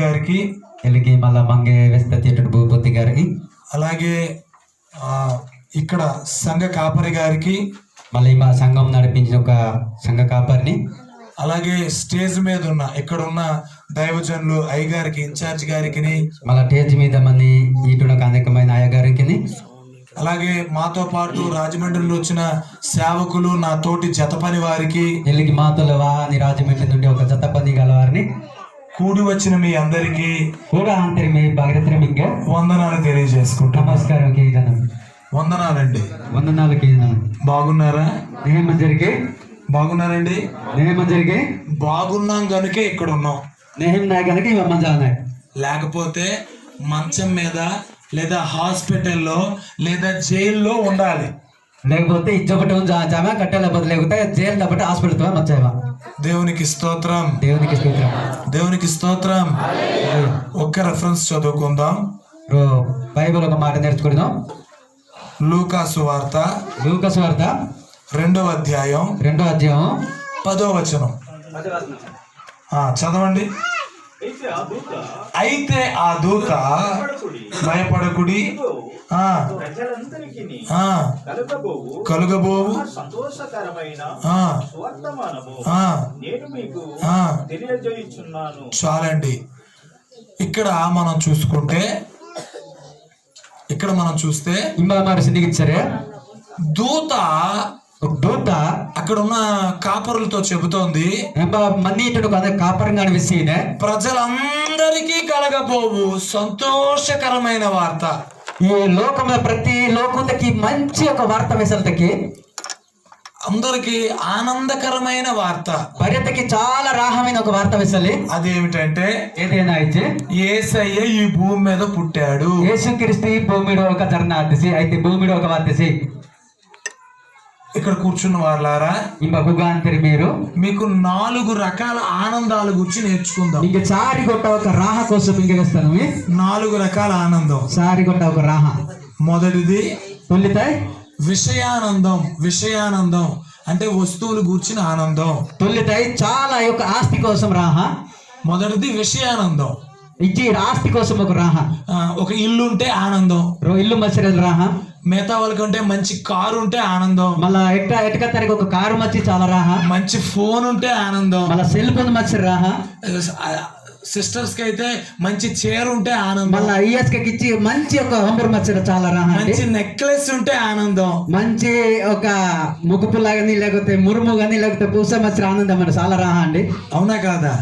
గారికి, ఎలికి మళ్ళా మంగే వేస్తే భూపతి గారికి, అలాగే ఇక్కడ సంఘ కాపరి గారికి, మళ్ళీ మా సంఘం నడిపించిన ఒక సంఘ కాపరిని, అలాగే స్టేజ్ మీద ఉన్న ఇక్కడ ఉన్న దైవజనులు అయ్యగారికి, ఇన్ఛార్జ్ గారికి, మళ్ళా స్టేజ్ మీద మంది ఈటున అనేకమైన అయ్యగారికి, అలాగే మాతో పాటు రాజమండ్రిలో వచ్చిన సేవకులు, నా తోటి జత పని వారికి, ఎల్లికి మాతోల వాని రాజమండ్రి నుండి ఒక జత పని గల వారిని, కూడి వచ్చిన మీ అందరికీ కూడా అంతరి మీ భగరత్రమింగ వందనాలు తెలియజేసుకుంటాం. నమస్కారం కీదనం. వందనాలండి. వందనాలు కీదనం. బాగున్నారా? నేహమంజరికి బాగున్నారండి. నేహమంజరికి బాగున్నాం కనుకే ఇక్కడ ఉన్నాం. నేహం నాయ కనుక ఇవ మంజానాయ్. లేకపోతే మంచం మీద లేదా హాస్పిటల్లో లేదా జైల్లో ఉండాలి. లేకపోతే ఇచ్చొకటి ఉంచామా కట్టెల బదులు లేకపోతే జైలు కాబట్టి హాస్పిటల్ వచ్చామా. దేవునికి స్తోత్రం. దేవునికి స్తోత్రం. దేవునికి స్తోత్రం. ఒక్క రెఫరెన్స్ చదువుకుందాం. బైబిల్ ఒక మాట నేర్చుకుందాం. లూకాసు వార్త 2వ అధ్యాయం 10వ వచనం చదవండి. అయితే ఆ దూత భయపడకుడి, కలుగబోవు చాలండి. ఇక్కడ మనం చూస్తే సరే దూత అక్కడ ఉన్న కాపరులతో చెబుతోంది, కాపరంగా అనిపిస్తుంది ప్రజలందరికీ కలగబోవు సంతోషకరమైన వార్త. ఈ లోకంలో ప్రతి లోకంతకి మంచి ఒక వార్త వెసలతకి, అందరికి ఆనందకరమైన వార్త, పర్యటకి చాలా రాహమైన ఒక వార్త వెసలి. అదేమిటంటే ఏదైనా అయితే యేసయ్య ఈ భూమి మీద పుట్టాడు. యేసుక్రీస్తు భూమిలో ఒక జర్నాదిసి అయితే భూమిలో ఒక వార్తసి. ఇక్కడ కూర్చున్న వాళ్ళారా, మీరు మీకు 4 రకాల ఆనందాల గురించి నేర్చుకుందాం. ఇంక సారి కొట్ట ఒక రాహ కోసం ఇంకేస్తాను. 4 రకాల ఆనందం. సారి కొట్ట ఒక రాహ. మొదటిది తొలితాయి విషయానందం అంటే వస్తువులు కూర్చిన ఆనందం. తొలితాయి చాలా యొక్క ఆస్తి కోసం రాహ. మొదటిది విషయానందం. ఇచ్చి ఆస్తి కోసం ఒక రాహ. ఒక ఇల్లు ఉంటే ఆనందం. ఇల్లు మచ్చరేది రాహ. మిగతా వాళ్ళకంటే మంచి కారు ఉంటే ఆనందం. మళ్ళా ఎట్క తనకి ఒక కారు మచ్చి చాలా రాహ. మంచి ఫోన్ ఉంటే ఆనందం. మళ్ళా సెల్ ఫోన్ మచ్చి రాహ. సిస్టర్స్ కి అయితే మంచి చీర ఉంటే ఆనందం. మళ్ళా ఈఎస్కి ఇచ్చి మంచి ఒక హంబర్ మచ్చర చాలా రాహ. మంచి నెక్లెస్ ఉంటే ఆనందం. మంచి ఒక ముగ్గుపు లాగాని లేకపోతే మురుము గాని లేకపోతే పూస మచ్చర ఆనందం అంటే చాలా రాహ అండి. అవునా కాదా?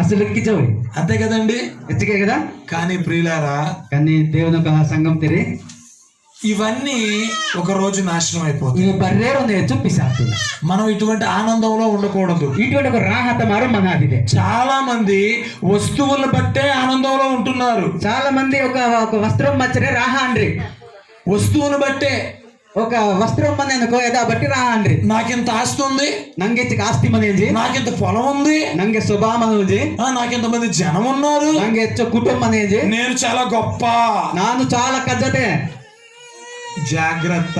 అసలు ఎక్కించవు అంతే కదండి, ఎచ్చకే కదా. కానీ ప్రియులారా, కానీ దేవుని ఒక సంఘం తెరి ఇవన్నీ ఒక రోజు నాశనం అయిపోతుంది. మనం ఇటువంటి ఆనందంలో ఉండకూడదు. ఇటువంటి ఒక రాహత మారు మన అదిదే. చాలా మంది వస్తువులను బట్టే ఆనందంలో ఉంటున్నారు. చాలా మంది ఒక వస్త్రం మచ్చరే రాహ అండ్రి. వస్తువును బట్టే ఒక వస్త్రం మనేనుకో ఏదో బట్టి రాహ అండ్రి. నాకింత ఆస్తి ఉంది, నంಗೆ ఆస్తి మనేంజి. నాకింత పొలం ఉంది, నంಗೆ శుభా మనేంజి. నాకింత మంది జనం ఉన్నారు, నంಗೆ కుటుంబం మనేంజి. నేను చాలా గొప్ప, నాను చాలా కజ్జతే. జాగ్రత్త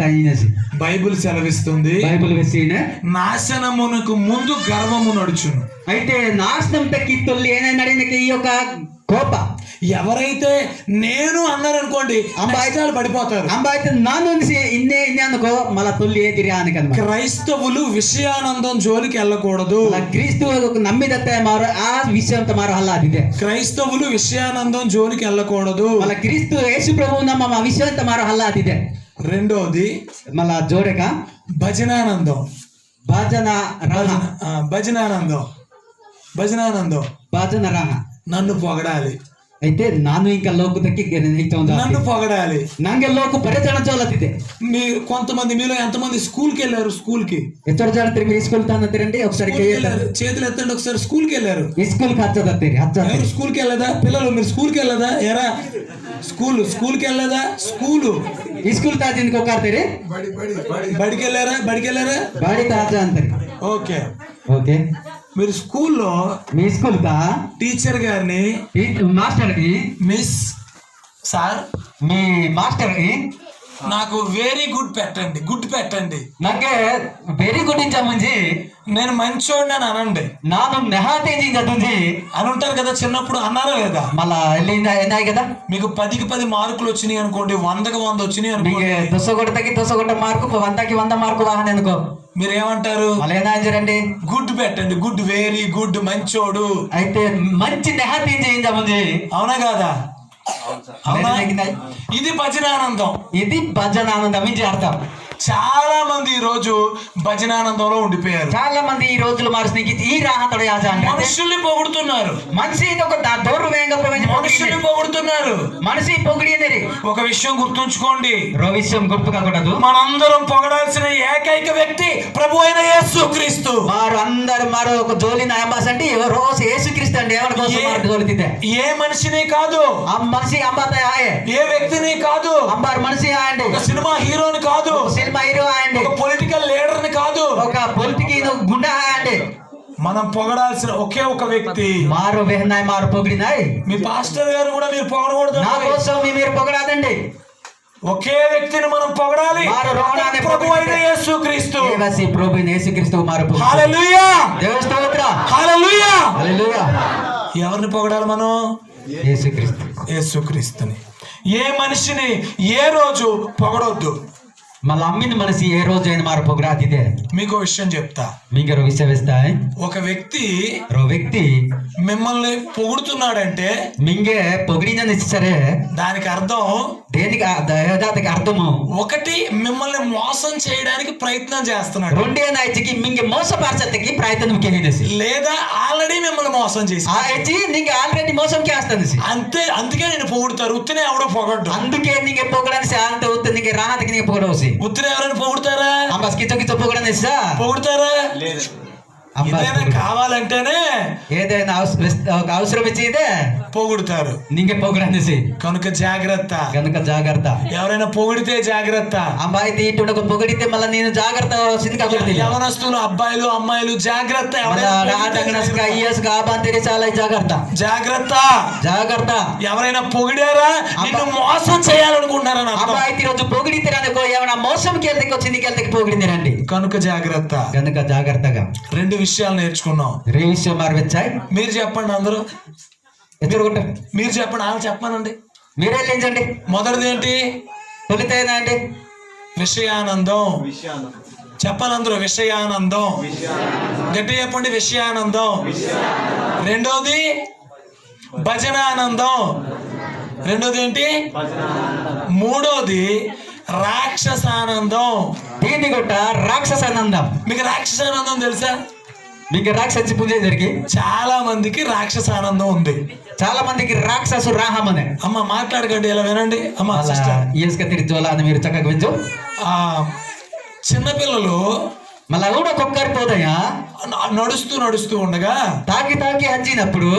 అయినసి బైబిల్ సెలవిస్తుంది. బైబిల్ వెసినే నాశనమునకు ముందు గర్వము నడుచును. అయితే నాశనం తక్కి తొల్లి ఏనైనా ఈ యొక్క కోప ఎవరైతే నేను అన్నారనుకోండి అంబాయితాలు పడిపోతారు. అంబాయితే నాను ఇన్నే అనుకో మళ్ళా తొల్లి ఏ తిరిగాను కదా. క్రైస్తవులు విషయానందం జోలికి వెళ్ళకూడదు. క్రీస్తు నమ్మిదత్తే మారు ఆ విషయంతో మారు హల్లా అదిదే. క్రైస్తవులు విషయానందం జోలికి వెళ్ళకూడదు. మళ్ళీ క్రీస్తు యేసు ప్రభువు నమ్మ ఆ విషయంతో మారు హల్లా అదిదే. రెండోది మళ్ళా జోడక భజనానందం. భజన రాహ. నన్ను పొగడాలి. అయితే ನಾನು ఇంకా లోకుతకి నన్ను పొగడాలి. ನಂಗೆ లోకు పరిచయం చోలతిದೆ. మీరు కొంతమంది మీలో ఎంతమంది స్కూల్కి వెళ్ళారు? స్కూల్కి ఎక్కడ జాడతారు మీరు? స్కూల్ తానండి ఒకసారి చేతులు ఎత్తండి. ఒకసారి స్కూల్కి వెళ్ళారు. స్కూల్కి హచ్చదత్తారు. ఎవరు స్కూల్కి వెళ్ళదా? పిల్లలు మీరు స్కూల్కి వెళ్ళదా? ఎరా స్కూల్కి వెళ్ళదా? స్కూల్ తాజిందికి ఒక బడికి వెళ్ళారా? బాడీ తాజా అంటారు. ఓకే మీరు స్కూల్లో మీ స్కూల్ కా టీచర్ గారిని మాస్టర్ కి మిస్ సార్ మీ మాస్టర్ కి నాకు వెరీ గుడ్ పెట్టండి. నాకే వెరీ గుడ్ ఇంచా ముంచి నేను మంచోడిని అని అనండి ನಾನು ನೆಹಾತೇಜಿ ಜತುಂಜಿ అని ఉంటారు కదా. చిన్నప్పుడు అన్నారా లేదా? మళ్ళా ఎల్లిందా ఎన్నాయి కదా మీకు 10కి 10 మార్కులు వచ్చినాయి అనుకోండి, 100కి 100 వచ్చినాయి మీకు అనుకోండి, దొసగొట్టకి దొసగొట్ట మార్కు 100కి 100 మార్కు వాహన ఎందుకో మీరు ఏమంటారు? మళ్ళీ ఏనా అంజరండి గుడ్ పెట్టండి, గుడ్, వెరీ గుడ్, మంచోడు. అయితే మంచి నెహాతేజి అయిందా ముందు అవునా కాదా? అవునా? ఇది భజనానందం. ఇది భజనానందం మించి అర్థం. చాలా మంది ఈ రోజు భజనానందంలో ఉండిపోయారు. చాలా మంది ఈ రోజులు మార్చి ఈ రాహతడు యాజ అంటే మనుషుల్ని పొగుడుతున్నారు, మనిషి ఒక దౌర్వేంగా మనుషుల్ని పొగుడుతున్నారు. మనిషి పొగిడి ఒక విషయం గుర్తుంచుకోండి, విషయం గుర్తుకాకూడదు. మనందరం పొగడాల్సిన ఏకైక వ్యక్తి ప్రభు అయిన యేసుక్రీస్తు. మారు అందరు మరో ఒక జోలి నాంబాస్ అంటే రోజు యేసుక్రీస్తు అండి. ఎవరి కోసం జోలితే ఏ మనిషిని కాదు, ఆ మనిషి అంబాత ఏ వ్యక్తిని కాదు, అంబారు మనిషి అండి. ఒక సినిమా హీరోని కాదు, సినిమా హీరో అండి. ఒక పొలిటికల్ లీడర్ ని కాదు, ఒక పొలిటికల్ గుండా అండి. మనం పొగడాల్సిన ఒకే ఒక వ్యక్తి. మారు వెహనాయ్ మారు పొగిడినాయ్. మీ పాస్టర్ గారు కూడా మీరు పొగడకూడదు, నా కోసం మీరు పొగడాదండి. ఒకే వ్యక్తిని మనం పొగడాలి, ప్రభు అయిన యేసుక్రీస్తు. ప్రభు యేసుక్రీస్తు మారు. హల్లెలూయా, దేవుని స్తోత్రం. హల్లెలూయా, హల్లెలూయా. ఎవరిని పొగడాలి మనం? యేసుక్రీస్తు. యేసుక్రీస్తుని. ఏ మనిషిని ఏ రోజు పొగడొద్దు. మళ్ళీ అమ్మిన మనిషి ఏ రోజు అయిన మారు పొగడాదిదే. మీకు విషయం చెప్తా, మీకు విషయం వేస్తా. ఒక వ్యక్తి మిమ్మల్ని పొగుడుతున్నాడంటే మింగే పొగిడినని సరే దానికి అర్థం దేనికి దానికి అర్థము ఒకటి, మిమ్మల్ని మోసం చేయడానికి ప్రయత్నం చేస్తున్నాడు. రెండేనాయికి మింగే మోసపరచకి ప్రయత్నం చేసి, లేదా ఆల్రెడీ మిమ్మల్ని మోసం చేసి నీకు ఆల్రెడీ మోసం చేస్తాను అంతే. అందుకే నేను పొగుడుతారు, ఉత్తినే ఎవడో పొగడ్డు. అందుకే నీకు పొగడానికి అంత ఉత్తి నీకు రాహతకి నీకు పొగడవసి. ఉత్తినే ఎవరైనా పొగుడుతారా? అంబాస్ కిచ్చో కిచ్చో పొగడని పొగుడుతారా? ఏదైనా కావాలంటేనే ఏదైనా అవసరం ఇచ్చేదే పొగుడుతారు. నీకే పొగడనేసి కనుక జాగ్రత్త, ఎవరైనా పొగిడితే జాగ్రత్త. అమ్మాయి తీటుడకు పొగిడితే మళ్ళీ నేను జాగ్రత్త. యవనస్తులు, అబ్బాయిలు, అమ్మాయిలు జాగ్రత్త, చాలా జాగ్రత్త. ఎవరైనా పొగిడారా నిన్ను మోసం చేయాలనుకుంటున్నారా? అబ్బాయి ఈరోజు పొగిడితే ఏమైనా మోసంకి వెళ్తే చిందికి వెళ్తే పొగిడింది రండి. కనుక జాగ్రత్తగా. రెండు విషయాలు నేర్చుకున్నాం. మీరు చెప్పండి, అందరూ మీరు చెప్పండి, ఆమె చెప్పానండి, మీరే లేంచండి. మొదటిది ఏంటి? తొలితేనా అండి విషయానందం. చెప్పాలి అందరూ, విషయానందం. గట్టి చెప్పండి, విషయానందం. రెండోది భజనానందం. రెండోది ఏంటి? మూడోది రాక్షసానందం. దీన్ని కొట్ట రాక్షసానందం. మీకు రాక్షసానందం తెలుసా? మీకు రాక్షసి పూజ జరిగి చాలా మందికి రాక్షసానందం ఉంది. చాలా మందికి రాక్షసు రాహమనే. అమ్మ మాట్లాడకండి, ఇలా వినండి అమ్మ. తిరిచోలా అని మీరు చక్కగా వించు. చిన్నపిల్లలు మళ్ళా కూడా కొక్కరిపోతాయా నడుస్తూ ఉండగా తాకి హంచినప్పుడు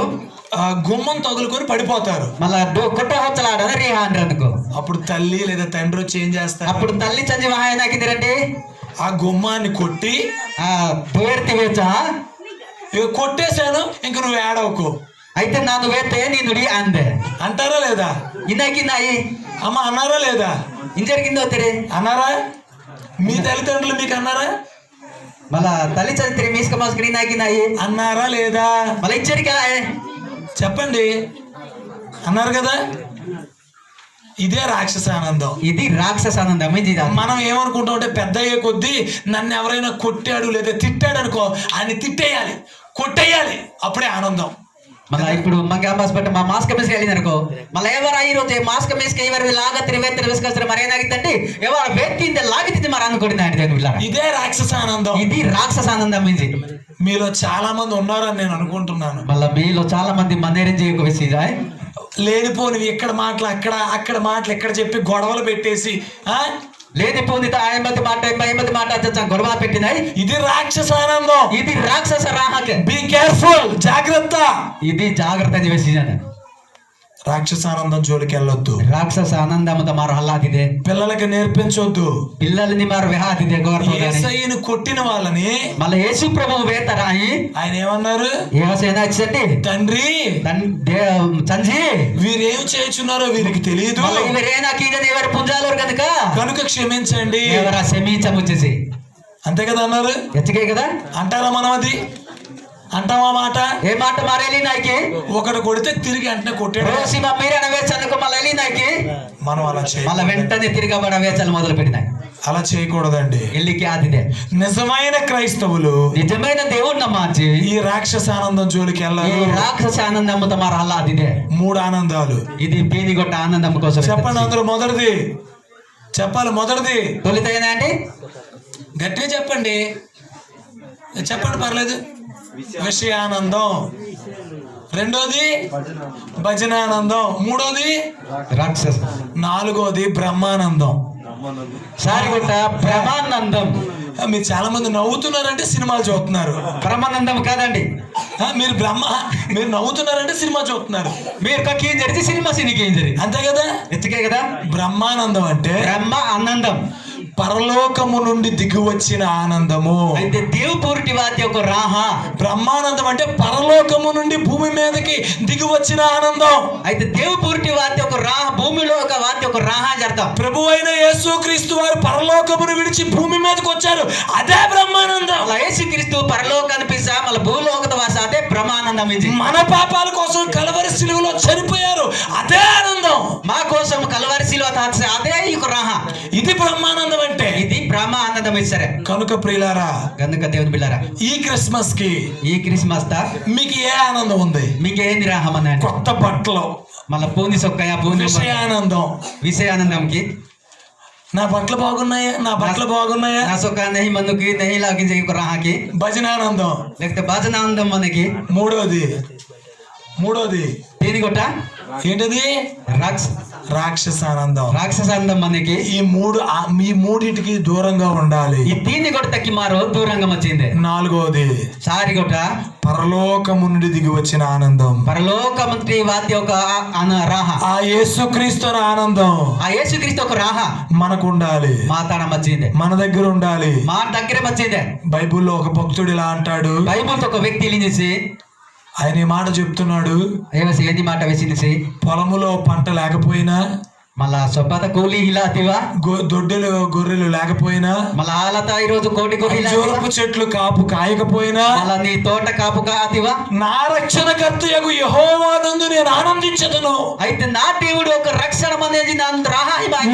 గుమ్మం తగులుకొని పడిపోతారు. మళ్ళా కొట్ట హొచ్చలాడని రీ అనుకో. అప్పుడు తల్లి లేదా తండ్రి వచ్చి ఏం చేస్తారు? అప్పుడు తల్లి చంచి వాయనాకిందిరండి. ఆ గుమ్మాన్ని కొట్టి వేచా కొట్టేశాను, ఇంక నువ్వు ఏడవకు, అయితే నాను వేస్తే నేను అందే అంటారా లేదా? ఇన్నాయి అమ్మ అన్నారా లేదా? ఇంజరిగిందో తెరే అన్నారా? మీ తల్లిదండ్రులు మీకు అన్నారా? మళ్ళా తల్లి చరిత్ర మీసుక మాసుకుని నాకినాయి అన్నారా లేదా? మళ్ళీ ఇచ్చరికా చెప్పండి, అన్నారు కదా. ఇదే రాక్షసానందం. ఇది రాక్షసానందం. మనం ఏమనుకుంటాం అంటే పెద్ద అయ్యే కొద్దీ నన్ను ఎవరైనా కొట్టాడు లేదా తిట్టాడు అనుకో, ఆయన తిట్టేయాలి, కొట్టేయాలి, అప్పుడే ఆనందం. మళ్ళీ ఇప్పుడు మా క్యాంపస్ బట్టి మా మాస్క్ మేసుకు వెళ్ళింది అనుకో, మళ్ళీ ఎవరు ఈ రోజు మాస్క్ మేసుకు ఎవరు లాగా తిరివేస్తారు మరి ఏనాగిద్దంటే ఎవరు వ్యక్తి లాగితే మరి అనుకోండి. ఇదే రాక్షసానందం. ఇది రాక్షసానందం. మీలో చాలా మంది ఉన్నారని నేను అనుకుంటున్నాను. మళ్ళీ మీలో చాలా మంది మనేరం చేయక లేనిపోనివి ఇక్కడ మాటలు అక్కడ మాటలు ఇక్కడ చెప్పి గొడవలు పెట్టేసి లేనిపోని మాట గొడవ పెట్టినాయి. ఇది రాక్షసానందం. ఇది రాక్షస రాహక. బీ కేర్ఫుల్, జాగ్రత్త. ఇది జాగ్రత్త అని వేసి రాక్షసానందం జోలికి వెళ్ళొద్దు. రాక్షస ఆనందం మారు హల్లాదిదే. పిల్లలకి నేర్పించొద్దు. పిల్లల్ని మారు విహాదిదే. యేసయ్యను కొట్టిన వాళ్ళని మళ్ళీ యేసు ప్రభువు వేతరాయి ఆయన ఏమన్నారు? తండ్రి చంజి వీరేం చేయుచున్నారో వీరికి తెలియదు, ఎవరు పుంజాలు కనుక క్షమించండి. క్షమించముచ్చేసి అంతే కదా అన్నారు. ఎచ్చకే కదా అంటారా మనం? అది అంటామా మాట? ఏ మాట మారేలి నాయకి ఒకటి కొడితే తిరిగి వెంటనే కొట్టాడు. రోజు మా మీరు అనవేశాలకు మళ్ళీ వెళ్ళి నాయకి మనం అలా చేయాలి. మళ్ళీ వెంటనే తిరిగి అనవేశాలు మొదలు పెట్టినాయి. అలా చేయకూడదండి. ఎల్లికి ఆదిదే నిజమైన క్రైస్తవులు నిజమైన దేవుడు నమ్మాచి ఈ రాక్షస ఆనందం జోలికి ఈ వెళ్ళాలి. రాక్షస ఆనందం తమారు అలా అదిదే 3 ఆనందాలు. ఇది పీనిగొట్ట ఆనందం కోసం చెప్పండి అందరూ. మొదటిది చెప్పాలి. మొదటిది తొలితైనా అండి గట్టిగా చెప్పండి. చెప్పండి పర్లేదు. విషయానందం. రెండోది భజనానందం. మూడోది రాక్షస. నాలుగోది బ్రహ్మానందం. సారిగొట్ట బ్రహ్మానందం. మీరు చాలా మంది నవ్వుతున్నారంటే సినిమాలు చూస్తున్నారు. బ్రహ్మానందం కాదండి. మీరు నవ్వుతున్నారంటే సినిమా చూస్తున్నారు. మీరు కీం జరిగి సినిమా సినికేం జరిగి అంతే కదా. ఎత్తుకే కదా. బ్రహ్మానందం అంటే బ్రహ్మ ఆనందం, పరలోకము నుండి దిగి వచ్చిన ఆనందము. అయితే దేవుపూర్టి వాతి ఒక రాహ. బ్రహ్మానందం అంటే పరలోకము నుండి భూమి మీదకి దిగి వచ్చిన ఆనందం. అయితే దేవుపూర్టి వాతి ఒక రాహ, భూమిలో ఒక వాతి ఒక రాహ జరుగుతాం. ప్రభు అయిన యేసుక్రీస్తు వారు పరలోకమును విడిచి భూమి మీదకి వచ్చారు. అదే బ్రహ్మానందం. అలా యేసుక్రీస్తు పరలోకాన్ని పిసా మళ్ళీ భూలోకత వాస అదే బ్రహ్మానందం. ఇది మన పాపాల కోసం కలవరి సిలువలో చనిపోయారు. అదే ఆనందం. మా కోసం కలవరి సిలువ తాత్సే అదే ఈ రాహ. ఇది బ్రహ్మానందం అంటే. ఇది బ్రహ్మానందం ఇచ్చరే. కనుక ప్రియులారా, గనుక దేవుని బిళ్ళారా, ఈ క్రిస్మస్ కి ఈ క్రిస్మస్ తా మీకు ఏ ఆనందం ఉంది? మీకు ఏంది రాహమని? కొత్త బట్టలు, మళ్ళా పూని సొక్కయ పూని విషయానందం. విషయానందంకి నా బట్టలు బాగున్నాయా, నా బట్టలు బాగున్నాయా, నా సొక్క నెహి మందుకి నెహి లాగించే రాహకి. భజనానందం. లేకపోతే భజనానందం మనకి. మూడోది దేని కొట్ట ఏంటది? రాక్షసానందం. రాక్షసానందం మనకి. ఈ మూడిటికి దూరంగా ఉండాలి. ఈ దీన్ని కూడా తక్కి మారో దూరంగా వచ్చింది. నాలుగోది సారి కొట్ట పరలోకము నుండి దిగి వచ్చిన ఆనందం. పరలోకమంత్రి వాద్య ఒక రాహ. ఆ యేసుక్రీస్తు ఆనందం, ఆ యేసుక్రీస్తు ఒక రాహ మనకు ఉండాలి. మా తన వచ్చింది, మన దగ్గర ఉండాలి. మా దగ్గరే వచ్చింది. బైబిల్లో ఒక భక్తుడు ఇలా అంటాడు. బైబిల్తో ఒక వ్యక్తి చేసి ఆయన ఈ మాట చెప్తున్నాడు. ఏది మాట వేసి పొలములో పంట లేకపోయినా, మళ్ళా సొబ్బత కూలి ఇలాతివా, దొడ్డెలు గొర్రెలు లేకపోయినా, మళ్ళా ఆలత ఈరోజు కోటి గొర్రెలు, జోరపు చెట్లు కాపు కాయకపోయినా, మళ్ళా నీ తోట కాపు కాతివా, నా రక్షణకర్తయగు యెహోవానందు నేను ఆనందించదను. అయితే నా దేవుడు ఒక రక్షణ అనేది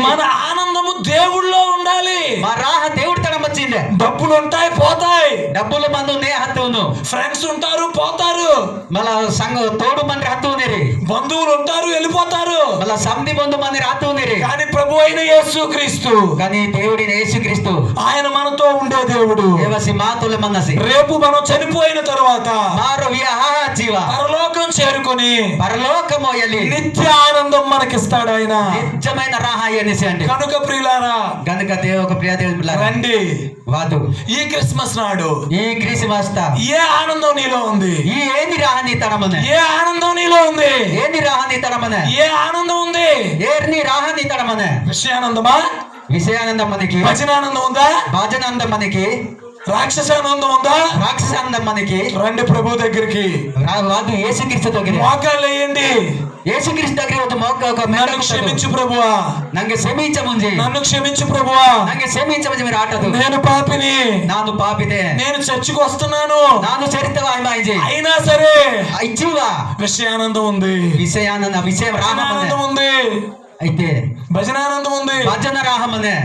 మన ఆనందము దేవుళ్ళో ఉండాలి. మా రాహ దేవుడు తన వచ్చింది. డబ్బులు ఉంటాయి పోతాయి, డబ్బులు మందు నే హత్తును, ఫ్రెండ్స్ ఉంటారు పోతారు, మళ్ళా సంఘ తోడు మంది హత్తునేరి, బంధువులు ఉంటారు వెళ్ళిపోతారు, మళ్ళా సంధి బంధు మంది రాతునేరి. కానీ ప్రభు అయిన యేసుక్రీస్తు, కానీ దేవుడిని యేసుక్రీస్తు ఆయన మనతో ఉండే దేవుడు. దేవసి మాతోల మనసి రేపు మనం చనిపోయిన తర్వాత మారో జీవ పరలోకం చేరుకొని పరలోకము ఎల్లి నిత్య ఆనందం మనకిస్తాడు ఆయన. నిజమైన రాహాయి అనేసి అండి. కనుక ప్రియులారా, గనుక ఒక ప్రియ దేవుడు రండి. వాదు ఈ క్రిస్మస్ నాడు ఈ క్రిస్మస్ ఏ ఆనందం నీలో ఉంది? ఈ ఏంది రాహని తనమనే? ఏ ఆనందం నీలో ఉంది? ఏంది రాహని తనమనే? ఏ ఆనందం ఉంది? ఏర్ని రాహని తనమనే? విషయానందమా? విషయానందం మనకి. భజనానందం ఉందా? భజనానందం మనకి. రాక్షసానందం ఉందా? రాక్షసానందం మనకి. రండి ప్రభు దగ్గరికి. వాదు యేసుక్రీస్తు దగ్గర మోకాళ్ళు వేయండి. యేసుక్రీస్తు దగ్గర ఒక నన్ను క్షమించు ప్రభువా, ನಂಗೆ ಕ್ಷಮಿಂಚಮುಂಜಿ, నన్ను క్షమించు ప్రభువా, ನಂಗೆ ಕ್ಷಮಿಂಚಮುಂಜಿ మీరు ఆటదు. నేను పాపిని, ನಾನು ಪಾಪಿದೆ, నేను చర్చికి వస్తున్నాను, ನಾನು ಚರಿತವಾಯಿಮಾಯಿಜಿ, అయినా సరే ఇచ్చివా విషయానందం ఉంది. విషయానంద విషయం రామానందం ఉంది. అయితే భజనానందం ఉంది. భజన రాహమనే.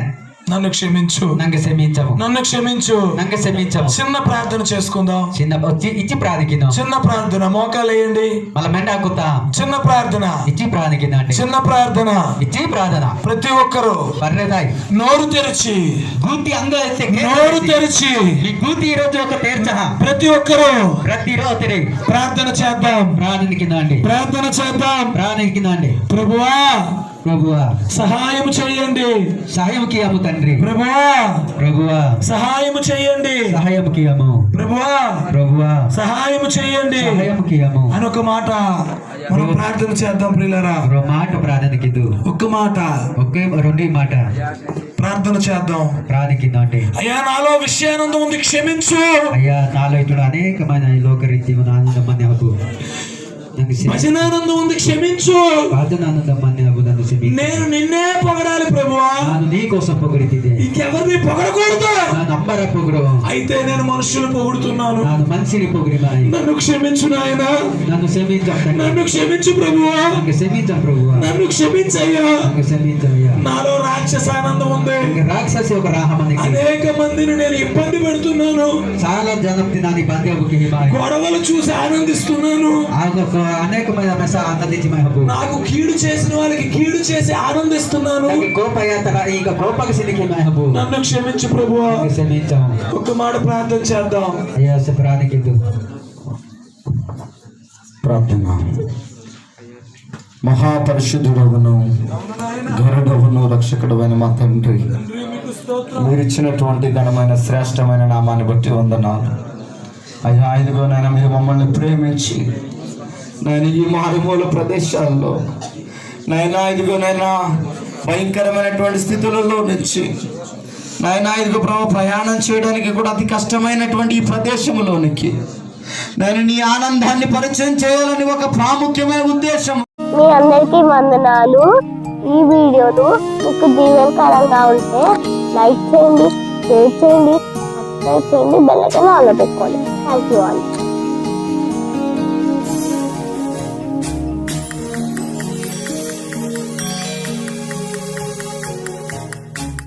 నన్ను క్షమించు, ನಂಗೆ ಕ್ಷಮಿಂಚము, నన్ను క్షమించు, ನಂಗೆ ಕ್ಷಮಿంచము. చిన్న ప్రార్థన చేసుకుందాం. చిన్న ఇచ్చి ప్రార్థికిందాం. చిన్న ప్రార్థన. మోకాలు వేయండి. మళ్ళీ మెండాకుతా. చిన్న ప్రార్థన. ఇచ్చి ప్రార్థికిందా అండి. చిన్న ప్రార్థన. ఇచ్చి ప్రార్థన. ప్రతి ఒక్కరు పర్లేదాయి నోరు తెరిచి, గూతి అంగ నోరు తెరిచి ఈ గూతి ఈ రోజు ఒక తీర్చ ప్రతి ఒక్కరు ప్రతిరోజు ప్రార్థన చేద్దాం. ప్రార్థన కింద అండి. ప్రార్థన చేద్దాం. ప్రార్థన కింద అండి. ప్రభువా, ప్రభువా సహాయం చేయండి. సహాయం కియము తండ్రి. ప్రభువా, ప్రభువా సహాయం చేయండి. సహాయం కియము. ప్రభువా, ప్రభువా సహాయం చేయండి సహాయం కియము అని ఒక మాట మనం ప్రార్థన చేద్దాం ప్రియులారా. ఒక మాట ప్రార్థన కింద ఒక్క మాట, ఒకే రెండు మాట ప్రార్థన చేద్దాం. ప్రార్థన కింద అండి. అయ్యా నాలో విషయానందం ఉంది, క్షమించు. అయ్యా నాలో ఇటు అనేకమైన లోకరీతి ఆనందం నాకు ಕ್ಷಮಿಸಿ. భజనానందం ఉంది, క్షమించు. భజనానందమని నాకు నన్ను క్షమించు. నేను నిన్నే పొగడాలి ప్రభువా, ನಾನು ನೀ కోసం పొగిడితిದ್ದೆ. ఇంకెవరిని పొగడకూడదు. ನಾನು ಅಂಬರ పొగడు. అయితే నేను మనుషులు పొగుడుతున్నాను. ನಾನು మనిషిని పొగిడినాయి. నన్ను క్షమించు నాయన, నన్ను క్షమించు. నన్ను క్షమించు ప్రభువా, నాకు క్షమించు ప్రభువా, నన్ను క్షమించయ్యా. నాకు క్షమించయ్యా. నాలో రాక్షసానందం ఉంది. రాక్షసి ఒక రాహమని అనేక మందిని నేను ఇబ్బంది పెడుతున్నాను. చాలా జనం తినాని బంది గొడవలు చూసి ఆనందిస్తున్నాను. అనేకమైన ఆనందించి నాకు కీడు చేసిన వాళ్ళకి కీడు చేసి ఆనందిస్తున్నాను. కోపయాత్ర ಈಗ కోపకసినికి మహబూ. నన్ను క్షమించు ప్రభువా. క్షమించాం. ఒక మాట ప్రార్థన చేద్దాం. అయ్యా ప్రాణికిద్దు ప్రార్థన. మహాపరిశుద్ధుడవును గరుడవును రక్షకుడమైన మా తండ్రి, మీరు ఇచ్చినటువంటి ఘనమైన శ్రేష్టమైన నామాన్ని బట్టి వందనాలు అయ్యా. ఇదిగో నాయన, మీరు మమ్మల్ని ప్రేమించి నేను ఈ మారుమూల ప్రదేశాల్లో నాయనా, ఇదిగో నాయనా, భయంకరమైనటువంటి స్థితులలో నుంచి నాయనా, ఇదిగో ప్రభు ప్రయాణం చేయడానికి కూడా అతి కష్టమైనటువంటి ఈ ప్రదేశంలోనికి నేను నీ ఆనందాన్ని పరిచయం చేయాలని ఒక ప్రాముఖ్యమైన ఉద్దేశం. మీ అందరికీ వందనాలు. ఈ వీడియోలు మీకు దీవెనకరంగా ఉంటే లైక్ చేయండి, షేర్ చేయండి, సబ్స్క్రైబ్ చేయండి, బెల్ ఐకాన్ ఆన్లో పెట్టుకోండి. Thank you all.